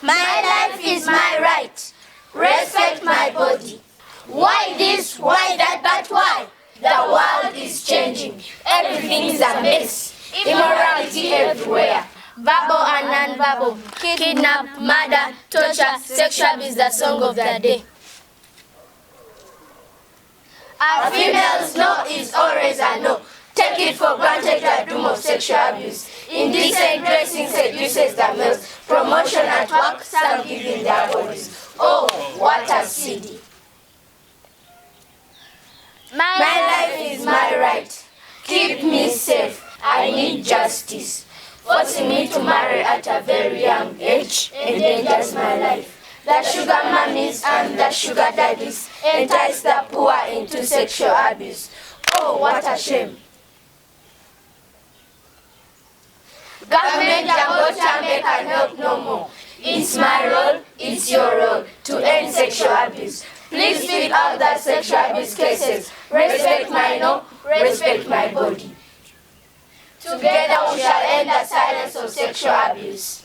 My life is my right. Respect my body. Why this, why that, but why? The world is changing. Everything is a mess. Immorality everywhere. Verbal and non-verbal. Kidnap, murder, torture, sexual abuse, the song of the day. A female's no is always a no. Take it for granted the doom of sexual abuse. Indecent dressing seduces the males. Promotion at work, some giving their bodies. Oh, what a city. My life is my right. Keep me safe. I need justice. Forcing me to marry at a very young age endangers my life. The sugar mummies and the sugar daddies entice the poor into sexual abuse. Oh, what a shame. Government Jambo can help no more. It's my role, it's your role to end sexual abuse. Please speak out the sexual abuse cases. Respect my no, respect my body. Together we shall end the silence of sexual abuse.